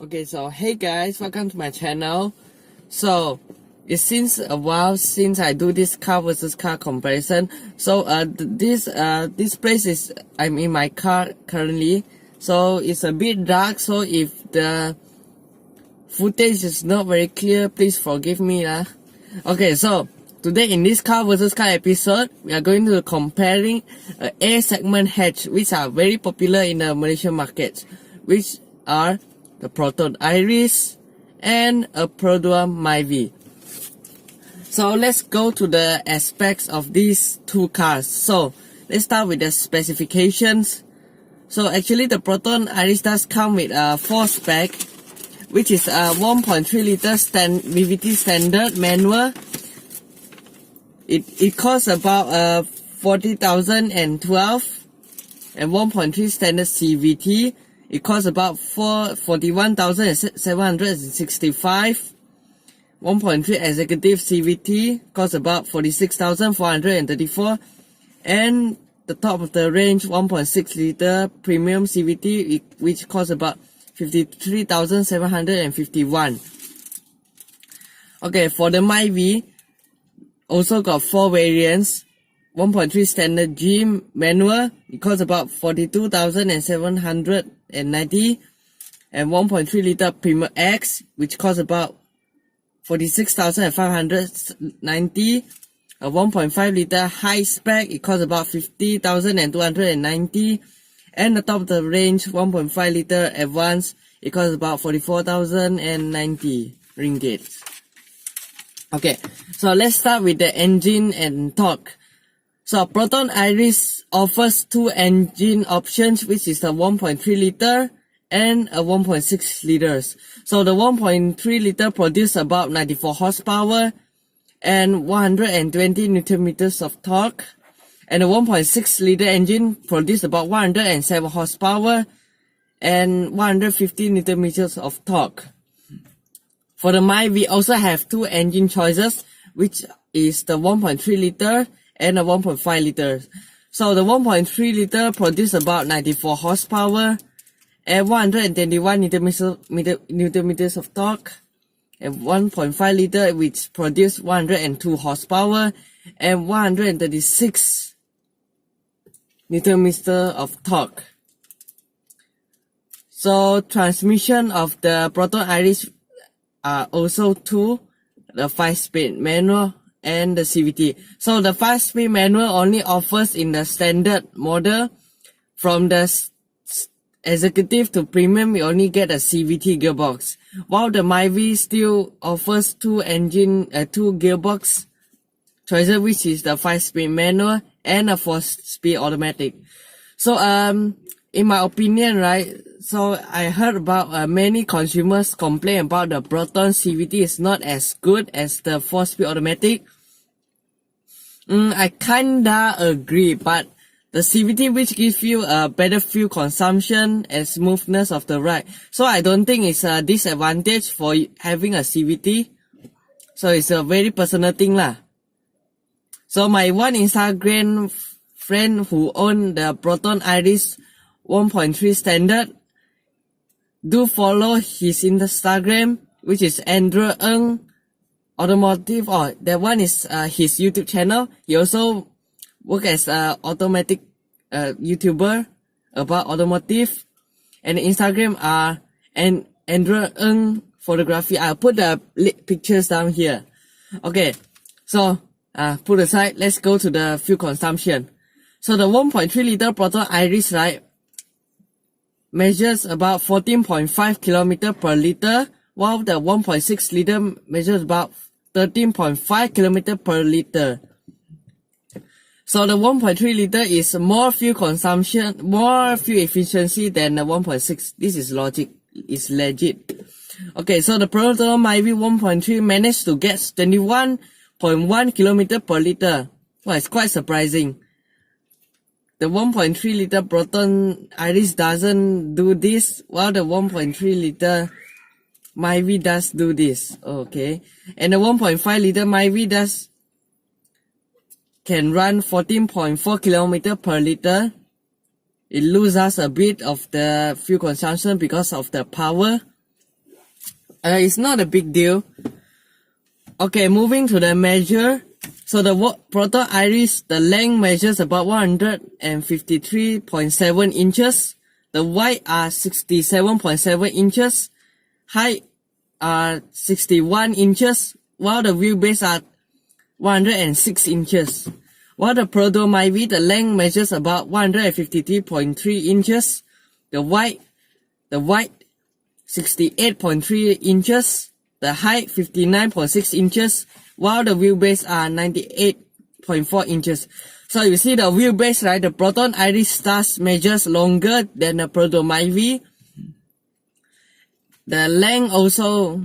Okay, so hey guys, welcome to my channel. So it's since a while since I do this car versus car comparison. So this place is, I'm in my car currently, so it's a bit dark, so if the footage is not very clear, please forgive me lah. Okay, so today in this car versus car episode, we are going to comparing A segment hatch, which are very popular in the Malaysian market, which are the Proton Iriz and a Perodua Myvi. So let's go to the aspects of these two cars. So let's start with the specifications. So actually the Proton Iriz does come with a 4-spec, which is a 1.3 liter VVT standard manual. It costs about 40,012, and 1.3 standard CVT. It costs about 41,765. 1.3 executive CVT costs about 46,434. And the top of the range 1.6 liter premium CVT, which costs about 53,751. Okay, for the Myvi, also got 4 variants. 1.3 standard G manual, it costs about 42,790, and 1.3 liter Premier X, which costs about 46,590. A 1.5 liter high spec, it costs about 50,290, and the top of the range 1.5 liter advanced, it costs about 44,090 ringgit. Okay, so let's start with the engine and torque. So Proton Iriz offers 2 engine options, which is the 1.3 liter and a 1.6 liters. So the 1.3 liter produces about 94 horsepower and 120 Newton meters of torque, and the 1.6 liter engine produces about 107 horsepower and 150 Newton meters of torque. For the Myvi, we also have 2 engine choices, which is the 1.3 liter and a 1.5 liter. So the 1.3 liter produces about 94 horsepower and 121 Newton meters of torque, and 1.5 liter which produces 102 horsepower and 136 Newton meter of torque. So transmission of the Proton Iriz are also 2, the 5-speed manual and the CVT. So the 5-speed manual only offers in the standard model. From the executive to premium, we only get a CVT gearbox, while the Myvi still offers 2 gearbox choices, which is the 5-speed manual and a 4-speed automatic. So in my opinion, right, so I heard about many consumers complain about the Proton CVT is not as good as the 4-speed automatic. I kinda agree, but the CVT which gives you a better fuel consumption and smoothness of the ride. So I don't think it's a disadvantage for having a CVT. So it's a very personal thing lah. So my one Instagram friend who owned the Proton Iriz 1.3 standard, do follow his Instagram, which is Andrew Ng Automotive, or that one is his YouTube channel. He also work as a automatic YouTuber about automotive, and Instagram are Andrew Ng Photography. I'll put the pictures down here. Okay, so put aside, let's go to the fuel consumption. So the 1.3 liter Proton Iriz, right, measures about 14.5 kilometer per liter, while the 1.6 liter measures about 13.5 kilometer per liter. So the 1.3 liter is more fuel consumption, more fuel efficiency than the 1.6. This is logic, it's legit. Okay, so the Proton Myvi 1.3 managed to get 21.1 kilometer per liter. Well, it's quite surprising. The 1.3 liter Proton Iriz doesn't do this, while the 1.3 liter Myvi does do this. Okay, and the 1.5 liter Myvi can run 14.4 kilometer per liter. It loses a bit of the fuel consumption because of the power. It's not a big deal. Okay, moving to the measure. So the Proton Iriz, the length measures about 153.7 inches. The width are 67.7 inches. Height are 61 inches. While the wheelbase are 106 inches. While the Perodua Myvi, the length measures about 153.3 inches. The width 68.3 inches. The height 59.6 inches. While the wheelbase are 98.4 inches. So you see the wheelbase, right? The Proton Iriz does measures longer than the Perodua Myvi. The length also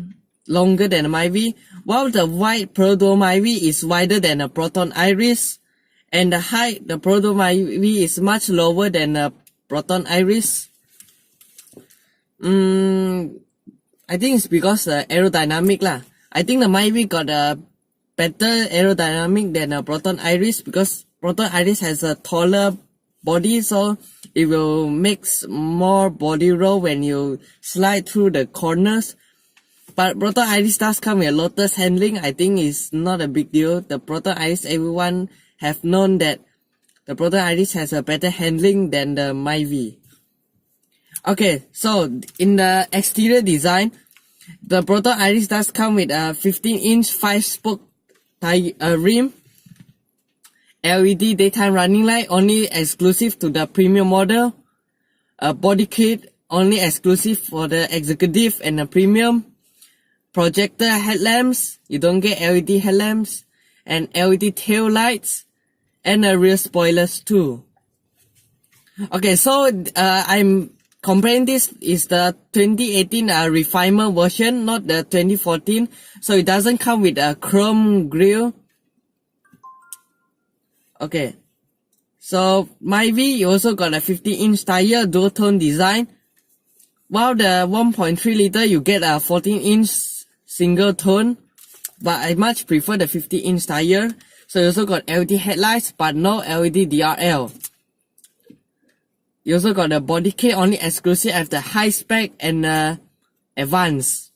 longer than the Myvi. While the wide Perodua Myvi is wider than the Proton Iriz. And the height, the Perodua Myvi is much lower than the Proton Iriz. I think it's because the aerodynamic lah. I think the Myvi got a better aerodynamic than a Proton Iriz because Proton Iriz has a taller body, so it will make more body roll when you slide through the corners. But Proton Iriz does come with lotus handling. I think it's not a big deal. The Proton Iriz, everyone have known that the Proton Iriz has a better handling than the Myvi. Okay, so in the exterior design, the Proton Iriz does come with a 15-inch 5-spoke rim, LED daytime running light only exclusive to the premium model, a body kit only exclusive for the executive and the premium, projector headlamps, you don't get LED headlamps, and LED tail lights, and rear spoilers too. Okay, so I'm comparing this is the 2018 refinement version, not the 2014. So it doesn't come with a chrome grille. Okay. So Myvi, you also got a 50-inch tire, dual tone design. While the 1.3 liter, you get a 14-inch single tone. But I much prefer the 50-inch tire. So you also got LED headlights, but no LED DRL. You also got the body kit only exclusive at the high spec and advanced.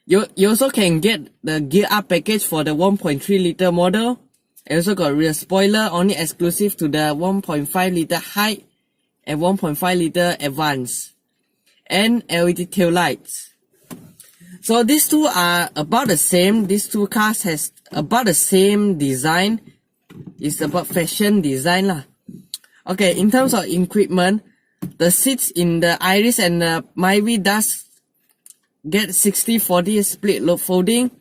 You also can get the gear up package for the 1.3 liter model. You also got rear spoiler only exclusive to the 1.5 liter high and 1.5 liter advanced. And LED tail lights. So these two are about the same. These two cars has about the same design. It's about fashion design lah. Okay, in terms of equipment, the seats in the Iriz and the Myvi does get 60-40 split load folding.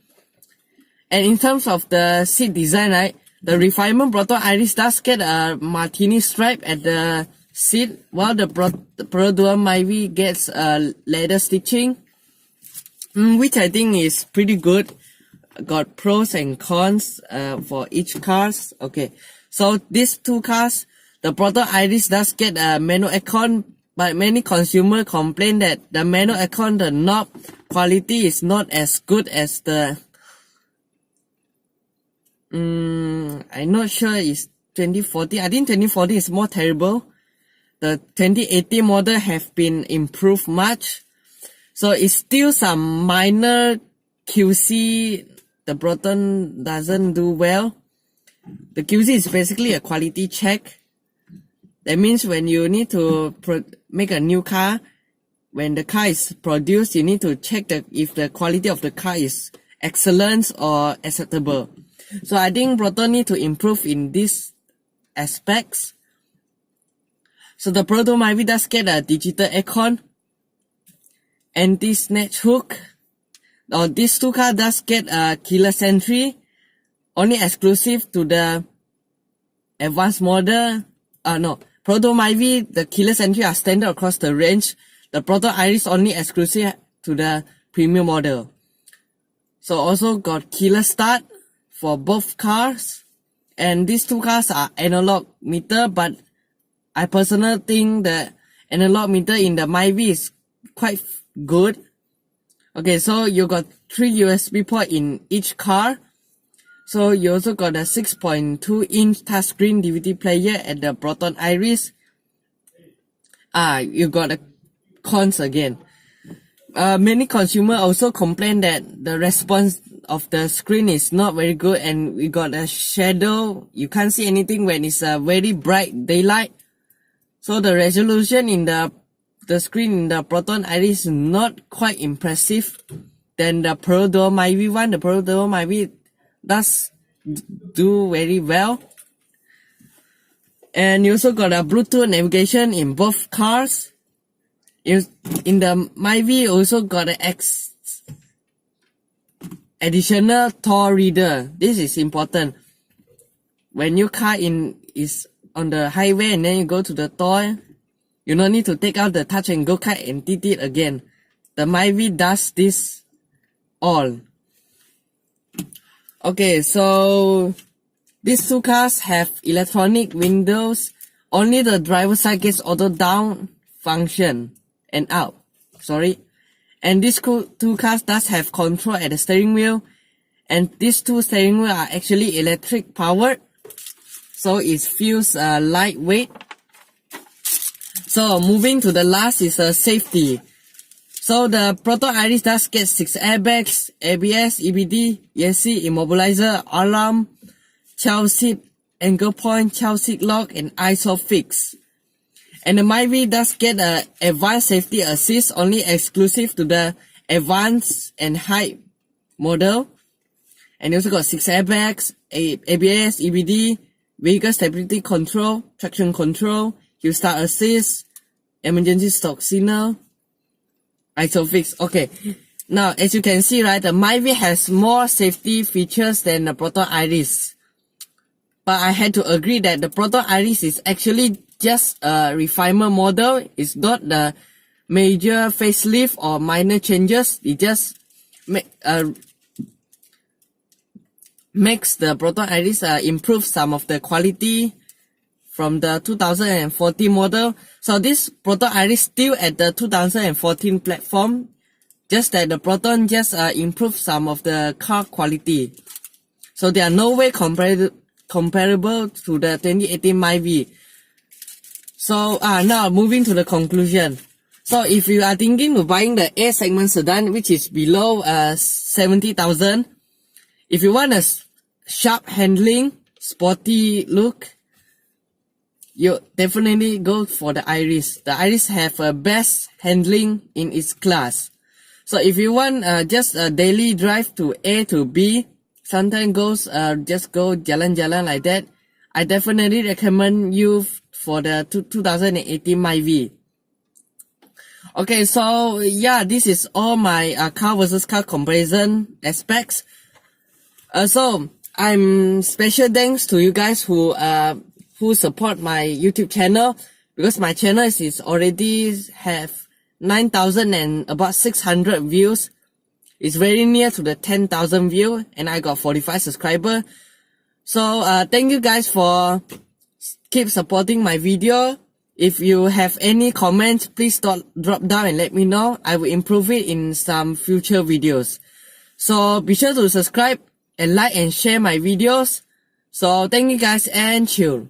And in terms of the seat design, right, the refinement Proton Iriz does get a martini stripe at the seat, while the Perodua Myvi gets leather stitching, which I think is pretty good. Got pros and cons for each cars. Okay, so these two cars, the Proton Iriz does get a manual aircon, but many consumers complain that the manual aircon, the knob quality is not as good as the I'm not sure it's 2040. I think 2040 is more terrible. The 2018 model have been improved much. So it's still some minor QC the Proton doesn't do well. The QC is basically a quality check. That means when you need to make a new car, when the car is produced, you need to check if the quality of the car is excellent or acceptable. So I think Proton need to improve in these aspects. So the Perodua Myvi does get a digital aircon, anti-snatch hook. Or these two cars does get a keyless entry, only exclusive to the advanced model. Perodua Myvi, the keyless entry are standard across the range. The Proton Iriz only exclusive to the premium model. So also got keyless start for both cars. And these two cars are analog meter, but I personally think the analog meter in the Myvi is quite good. Okay, so you got 3 USB port in each car. So you also got a 6.2-inch touchscreen DVD player at the Proton Iriz. You got a cons again. Many consumer also complain that the response of the screen is not very good, and we got a shadow. You can't see anything when it's a very bright daylight. So the resolution in the screen in the Proton Iriz is not quite impressive than the Perodua Myvi one. The Perodua Myvi does do very well. And you also got a Bluetooth navigation in both cars. In the Myvi also got an additional toll reader. This is important. When your car is on the highway and then you go to the toll, you don't need to take out the touch and go card and did it again. The Myvi does this all. Okay, so these two cars have electronic windows. Only the driver side gets auto down function and out. Sorry. And these two cars does have control at the steering wheel. And these two steering wheel are actually electric powered. So it feels lightweight. So moving to the last is safety. So the Proton Iriz does get 6 airbags, ABS, EBD, ESC, immobilizer, alarm, child seat, anchor point, child seat lock, and ISOFIX. And the Myvi does get a advanced safety assist, only exclusive to the advanced and high model. And you also got 6 airbags, ABS, EBD, vehicle stability control, traction control, hill start assist, emergency stop signal, ISOFIX. Okay, now as you can see, right, the Myvi has more safety features than the Proton Iriz. But I had to agree that the Proton Iriz is actually just a refinement model. It's not the major facelift or minor changes. It just makes the Proton Iriz improve some of the quality from the 2014 model. So this Proton Iriz still at the 2014 platform, just that the Proton just improved some of the car quality. So they are no way comparable to the 2018 Myvi. So now moving to the conclusion. So if you are thinking of buying the A segment sedan, which is below 70,000, if you want a sharp handling, sporty look, you definitely go for the Iriz. The Iriz have a best handling in its class. So if you want just a daily drive to A to B, sometimes just go jalan-jalan like that, I definitely recommend you for the 2018 Myvi. Okay, so yeah, this is all my car versus car comparison aspects. So I'm special thanks to you guys who support my YouTube channel, because my channel is already have 9,000 and about 600 views. It's very near to the 10,000 view, and I got 45 subscribers. So thank you guys for keep supporting my video. If you have any comments, please drop down and let me know. I will improve it in some future videos. So be sure to subscribe and like and share my videos. So thank you guys and chill.